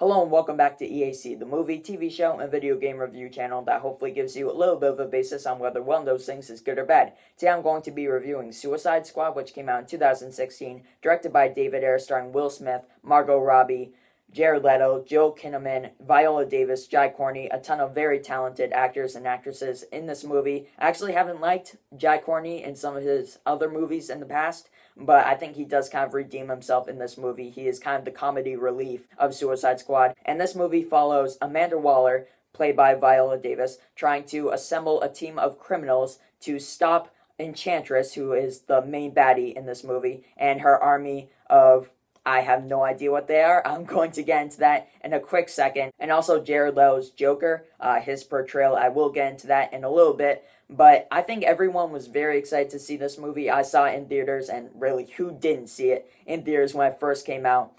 Hello and welcome back to EAC, the movie, TV show, and video game review channel that hopefully gives you a little bit of a basis on whether one of those things is good or bad. Today I'm going to be reviewing Suicide Squad, which came out in 2016, directed by David Ayer, starring Will Smith, Margot Robbie, Jared Leto, Joel Kinnaman, Viola Davis, Jai Courtney, a ton of very talented actors and actresses in this movie. I actually haven't liked Jai Courtney in some of his other movies in the past, but I think he does kind of redeem himself in this movie. He is kind of the comedy relief of Suicide Squad. And this movie follows Amanda Waller, played by Viola Davis, trying to assemble a team of criminals to stop Enchantress, who is the main baddie in this movie, and her army of I have no idea what they are. I'm going to get into that in a quick second. And also Jared Leto's Joker, his portrayal. I will get into that in a little bit. But I think everyone was very excited to see this movie. I saw it in theaters, and really, who didn't see it in theaters when it first came out?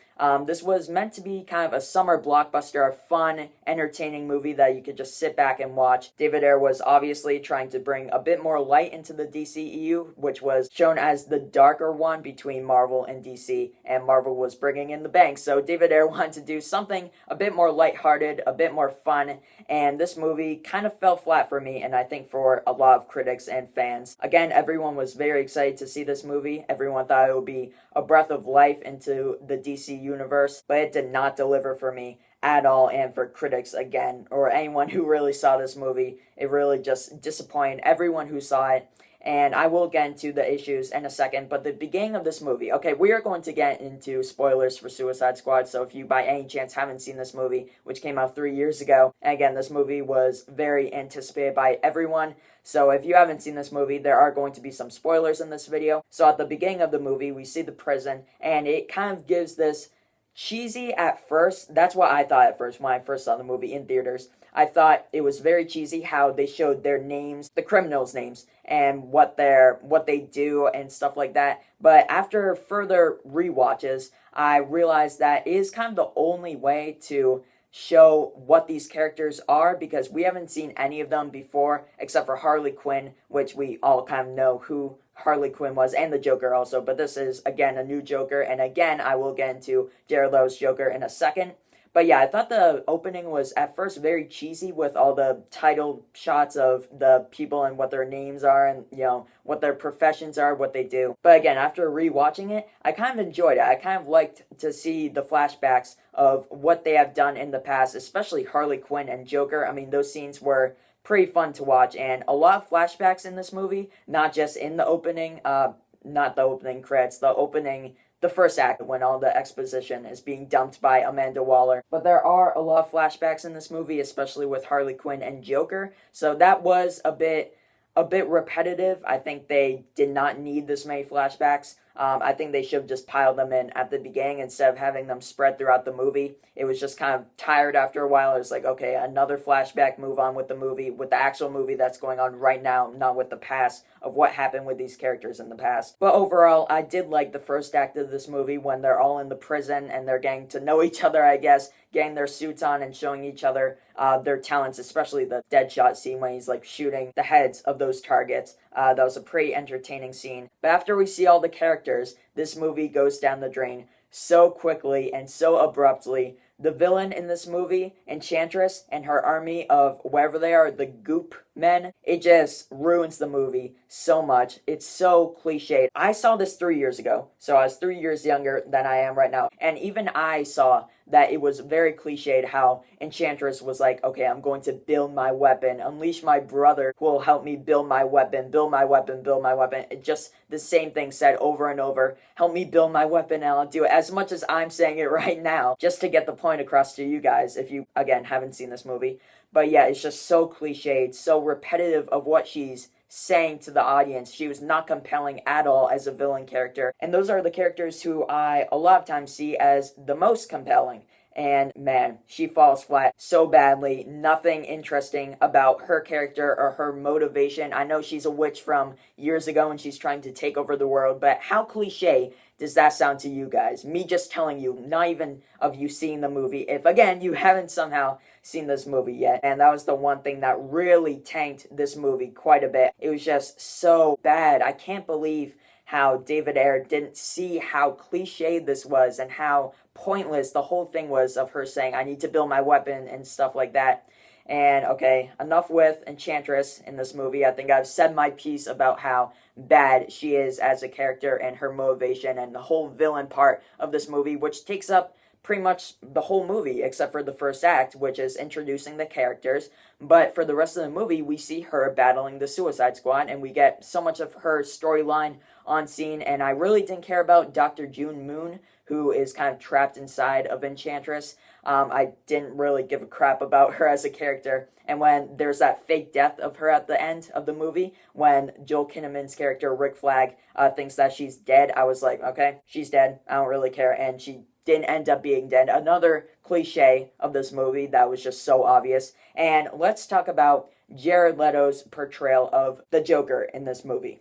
This was meant to be kind of a summer blockbuster, a fun, entertaining movie that you could just sit back and watch. David Ayer was obviously trying to bring a bit more light into the DCEU, which was shown as the darker one between Marvel and DC, and Marvel was bringing in the bank. So David Ayer wanted to do something a bit more lighthearted, a bit more fun, and this movie kind of fell flat for me, and I think for a lot of critics and fans. Again, everyone was very excited to see this movie. Everyone thought it would be a breath of life into the DC universe, but it did not deliver for me at all. And for critics, again, or anyone who really saw this movie, it really just disappointed everyone who saw it. And I will get into the issues in a second, but the beginning of this movie, okay, we are going to get into spoilers for Suicide Squad, so if you by any chance haven't seen this movie, which came out 3 years ago, and again, this movie was very anticipated by everyone, so if you haven't seen this movie, there are going to be some spoilers in this video. So at the beginning of the movie, we see the prison, and it kind of gives this cheesy at first. That's what I thought at first when I first saw the movie in theaters. I thought it was very cheesy how they showed their names, the criminals' names, and what they do and stuff like that. But after further rewatches, I realized that it is kind of the only way to show what these characters are, because we haven't seen any of them before except for Harley Quinn, which we all kind of know who Harley Quinn was, and the Joker also, but this is again a new Joker, and again I will get into Jared Leto's Joker in a second. But yeah, I thought the opening was at first very cheesy with all the title shots of the people and what their names are and, you know, what their professions are, what they do. But again, after rewatching it, I kind of enjoyed it. I kind of liked to see the flashbacks of what they have done in the past, especially Harley Quinn and Joker. I mean, those scenes were pretty fun to watch, and a lot of flashbacks in this movie, not just in the opening, not the opening credits, the first act when all the exposition is being dumped by Amanda Waller. But there are a lot of flashbacks in this movie, especially with Harley Quinn and Joker. So that was a bit repetitive. I think they did not need this many flashbacks. I think they should have just piled them in at the beginning instead of having them spread throughout the movie. It was just kind of tired after a while. It was like, okay, another flashback, move on with the movie, with the actual movie that's going on right now, not with the past of what happened with these characters in the past. But overall, I did like the first act of this movie when they're all in the prison and they're getting to know each other, I guess, getting their suits on and showing each other their talents, especially the Deadshot scene when he's like shooting the heads of those targets. That was a pretty entertaining scene. But after we see all the characters, this movie goes down the drain so quickly and so abruptly. The villain in this movie, Enchantress, and her army of wherever they are, the Goop Men, it just ruins the movie so much. It's so cliched. I saw this 3 years ago, so I was 3 years younger than I am right now, and even I saw that it was very cliched how Enchantress was like, okay, I'm going to build my weapon, unleash my brother who will help me build my weapon, build my weapon, build my weapon. It just the same thing said over and over, help me build my weapon and I'll do it, as much as I'm saying it right now, just to get the point across to you guys if you, again, haven't seen this movie. But yeah, it's just so cliched, so repetitive of what she's saying to the audience. She was not compelling at all as a villain character. And those are the characters who I a lot of times see as the most compelling. And man, she falls flat so badly. Nothing interesting about her character or her motivation. I know she's a witch from years ago and she's trying to take over the world, but how cliche does that sound to you guys? Me just telling you, not even of you seeing the movie, if again you haven't somehow seen this movie yet. And that was the one thing that really tanked this movie quite a bit. It was just so bad. I can't believe how David Ayer didn't see how cliche this was and how pointless the whole thing was of her saying, I need to build my weapon and stuff like that. And okay, enough with Enchantress in this movie. I think I've said my piece about how bad she is as a character and her motivation and the whole villain part of this movie, which takes up pretty much the whole movie except for the first act, which is introducing the characters. But for the rest of the movie, we see her battling the Suicide Squad, and we get so much of her storyline on scene. And I really didn't care about Dr. June Moon, who is kind of trapped inside of Enchantress. I didn't really give a crap about her as a character. And when there's that fake death of her at the end of the movie, when Joel Kinnaman's character, Rick Flag, thinks that she's dead, I was like, okay, she's dead. I don't really care. And she didn't end up being dead. Another cliche of this movie that was just so obvious. And let's talk about Jared Leto's portrayal of the Joker in this movie.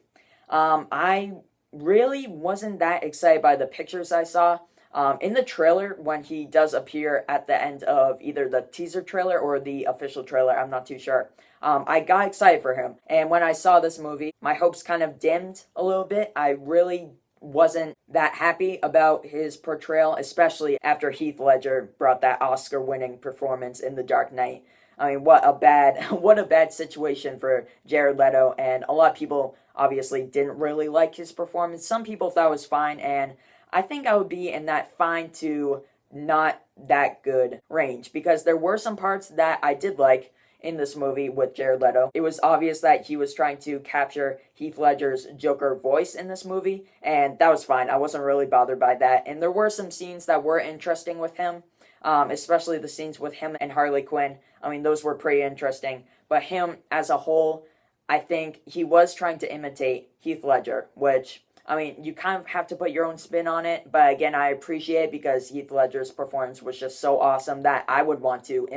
I really wasn't that excited by the pictures I saw. In the trailer, when he does appear at the end of either the teaser trailer or the official trailer, I'm not too sure, I got excited for him. And when I saw this movie, my hopes kind of dimmed a little bit. I really wasn't that happy about his portrayal, especially after Heath Ledger brought that Oscar-winning performance in The Dark Knight. I mean, what a bad situation for Jared Leto, and a lot of people obviously didn't really like his performance. Some people thought it was fine, and I think I would be in that fine to not that good range, because there were some parts that I did like in this movie with Jared Leto. It was obvious that he was trying to capture Heath Ledger's Joker voice in this movie, and that was fine. I wasn't really bothered by that. And there were some scenes that were interesting with him, especially the scenes with him and Harley Quinn. I mean, those were pretty interesting. But him as a whole, I think he was trying to imitate Heath Ledger, which, I mean, you kind of have to put your own spin on it, but again, I appreciate it because Heath Ledger's performance was just so awesome that I would want to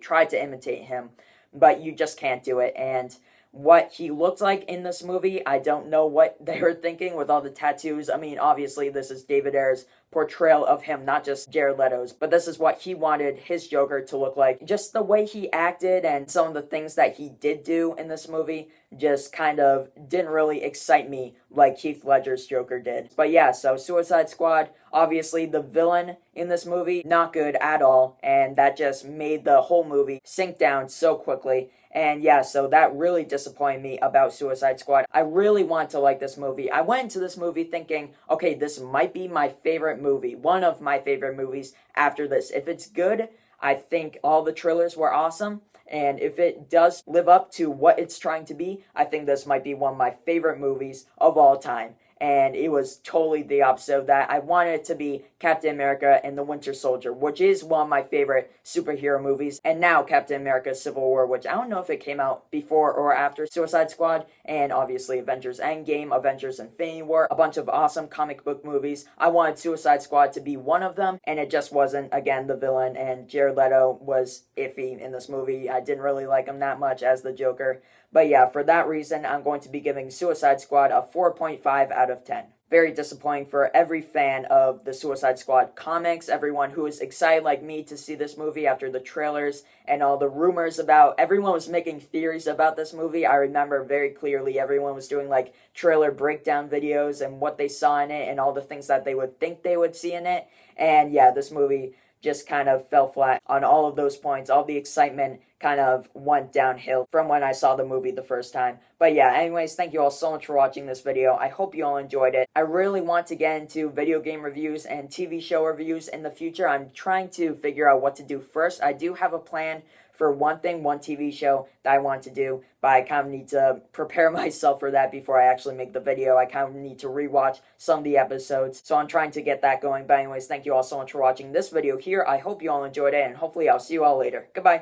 try to imitate him, but you just can't do it. And what he looked like in this movie, I don't know what they were thinking with all the tattoos. I mean, obviously, this is David Ayer's portrayal of him, not just Jared Leto's, but this is what he wanted his Joker to look like. Just the way he acted and some of the things that he did do in this movie just kind of didn't really excite me like Heath Ledger's Joker did. But yeah, so Suicide Squad, obviously the villain in this movie, not good at all, and that just made the whole movie sink down so quickly. And yeah, so that really disappointed me about Suicide Squad. I really wanted to like this movie. I went into this movie thinking, okay, this might be my favorite movie, one of my favorite movies after this. If it's good, I think all the trailers were awesome. And if it does live up to what it's trying to be, I think this might be one of my favorite movies of all time. And it was totally the opposite of that. I wanted it to be Captain America and the Winter Soldier, which is one of my favorite superhero movies. And now Captain America Civil War, which I don't know if it came out before or after Suicide Squad. And obviously Avengers Endgame, Avengers Infinity War, a bunch of awesome comic book movies. I wanted Suicide Squad to be one of them, and it just wasn't. Again, the villain, and Jared Leto was iffy in this movie. I didn't really like him that much as the Joker. But yeah, for that reason, I'm going to be giving Suicide Squad a 4.5 out of 10. Very disappointing for every fan of the Suicide Squad comics, everyone who is excited like me to see this movie after the trailers and all the rumors about, everyone was making theories about this movie. I remember very clearly everyone was doing like trailer breakdown videos and what they saw in it and all the things that they would think they would see in it. And yeah, this movie just kind of fell flat on all of those points. All the excitement kind of went downhill from when I saw the movie the first time. But yeah, anyways, thank you all so much for watching this video. I hope you all enjoyed it. I really want to get into video game reviews and TV show reviews in the future. I'm trying to figure out what to do first. I do have a plan for one TV show that I want to do, but I kind of need to prepare myself for that before I actually make the video. I kind of need to rewatch some of the episodes, so I'm trying to get that going. But anyways, thank you all so much for watching this video here. I hope you all enjoyed it, and hopefully I'll see you all later. Goodbye.